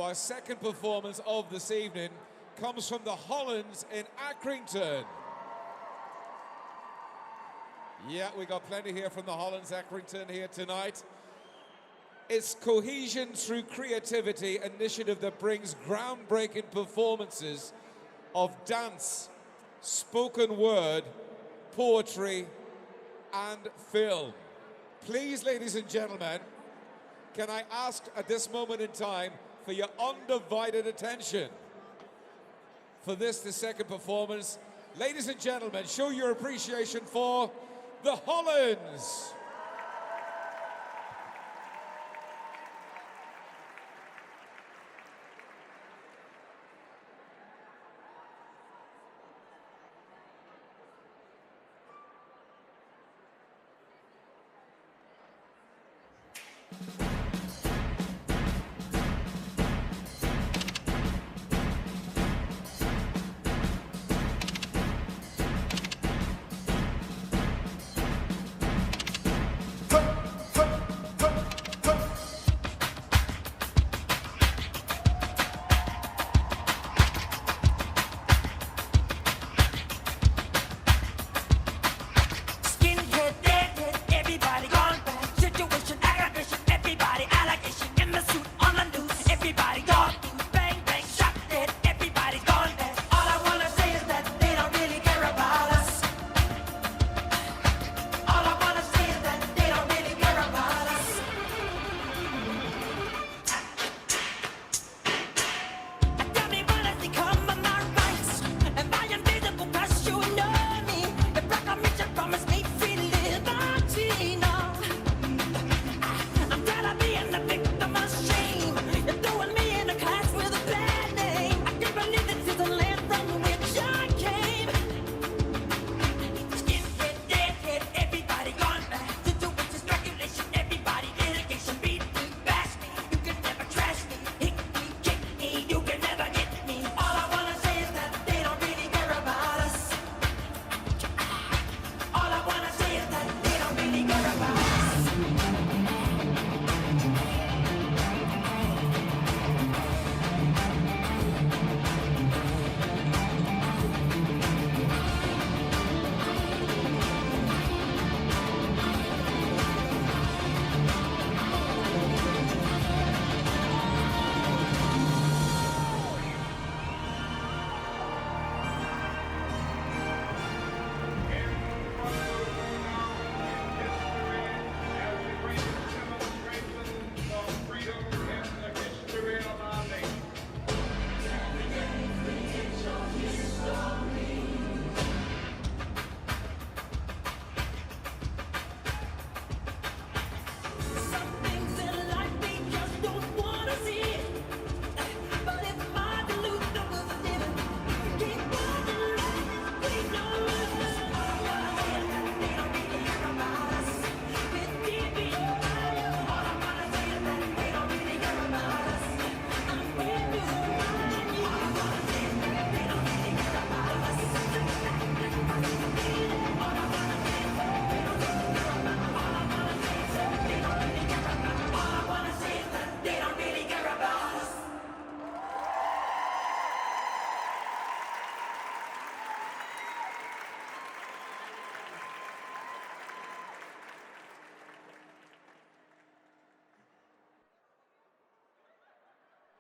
Our second performance of this evening comes from the Hollins in Accrington. Yeah, we got plenty here from the Hollins Accrington here tonight. It's Cohesion Through Creativity initiative that brings groundbreaking performances of dance, spoken word, poetry, and film. Please, ladies and gentlemen, can I ask at this moment in time for your undivided attention for this, the second performance. Ladies and gentlemen, show your appreciation for the Hollins.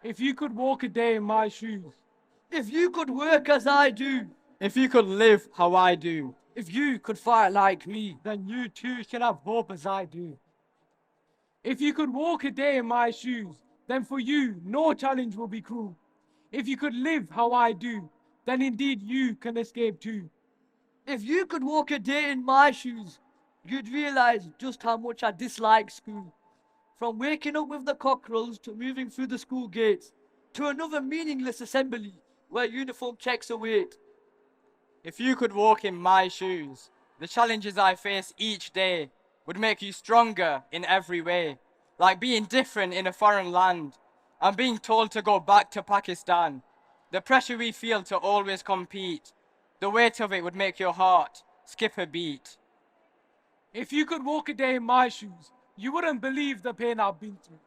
If you could walk a day in my shoes, If you could work as I do, If you could live how I do, if you could fight like me, then you too can have hope as I do. If you could walk a day in my shoes, then for you no challenge will be cruel. If you could live how I do, then indeed you can escape too. if you could walk a day in my shoes, you'd realize just how much I dislike school. From waking up with the cockerels to moving through the school gates, to another meaningless assembly where uniform checks await. if you could walk in my shoes, the challenges I face each day would make you stronger in every way, like being different in a foreign land and being told to go back to Pakistan. The pressure we feel to always compete, the weight of it would make your heart skip a beat. If you could walk a day in my shoes, you wouldn't believe the pain I've been through.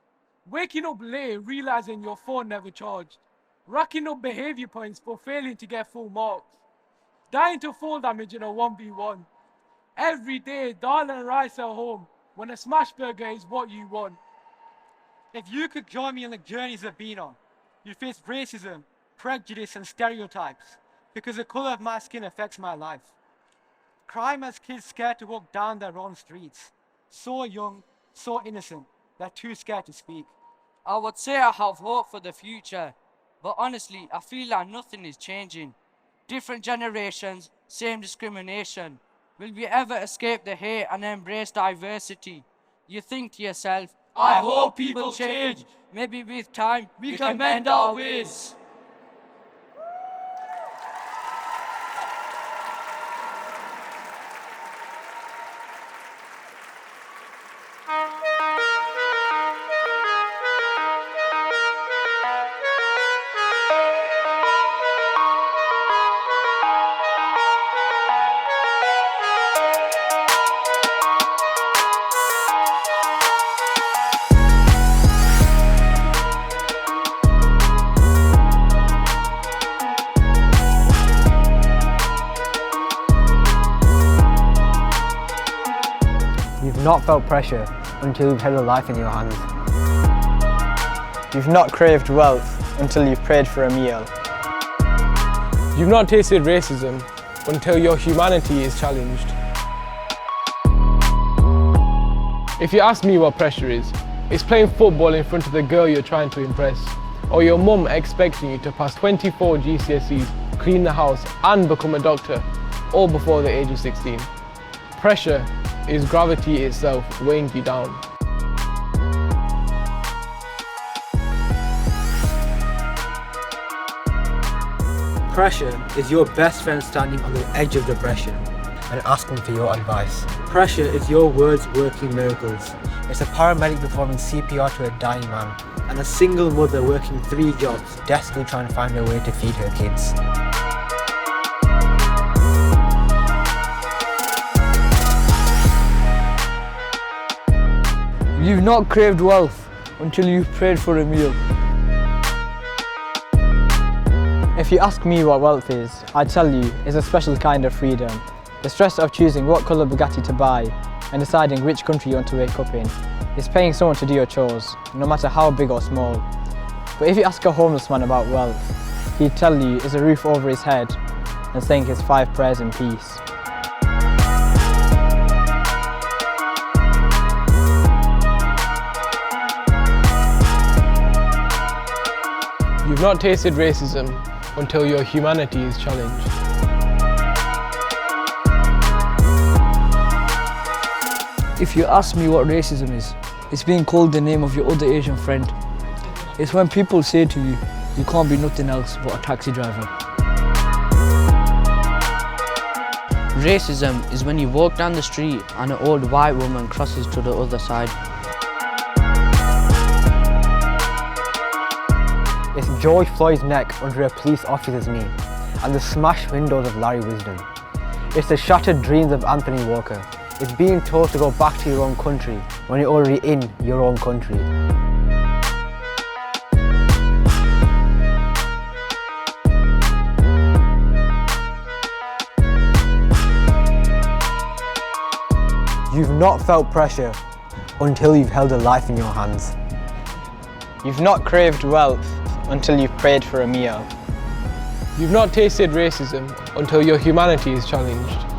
Waking up late, realizing your phone never charged. Racking up behavior points for failing to get full marks. Dying to fall damage in a 1v1. Every day, dal and rice at home, when a smash burger is what you want. If you could join me on the journeys I've been on, you face racism, prejudice and stereotypes because the colour of my skin affects my life. Crime has kids scared to walk down their own streets. So young, so innocent, they're too scared to speak. I would say I have hope for the future, but honestly, I feel like nothing is changing. Different generations, same discrimination. Will we ever escape the hate and embrace diversity? You think to yourself, I hope people change. Maybe with time, we can mend our ways. You've not felt pressure until you've held a life in your hands. You've not craved wealth until you've prayed for a meal. You've not tasted racism until your humanity is challenged. If you ask me what pressure is, it's playing football in front of the girl you're trying to impress, or your mum expecting you to pass 24 GCSEs, clean the house and become a doctor, all before the age of 16. Pressure is gravity itself weighing you down. Pressure is your best friend standing on the edge of depression and asking for your advice. Pressure is your words working miracles. It's a paramedic performing CPR to a dying man and a single mother working 3 jobs, desperately trying to find a way to feed her kids. You've not craved wealth until you've prayed for a meal. If you ask me what wealth is, I'd tell you it's a special kind of freedom. The stress of choosing what colour Bugatti to buy and deciding which country you want to wake up in. It's paying someone to do your chores, no matter how big or small. But if you ask a homeless man about wealth, he'd tell you it's a roof over his head and saying his 5 prayers in peace. You've not tasted racism until your humanity is challenged. If you ask me what racism is, it's being called the name of your other Asian friend. It's when people say to you, you can't be nothing else but a taxi driver. Racism is when you walk down the street and an old white woman crosses to the other side. It's George Floyd's neck under a police officer's knee and the smashed windows of Larry Wisdom. It's the shattered dreams of Anthony Walker. It's being told to go back to your own country when you're already in your own country. You've not felt pressure until you've held a life in your hands. You've not craved wealth until you've prayed for a meal. You've not tasted racism until your humanity is challenged.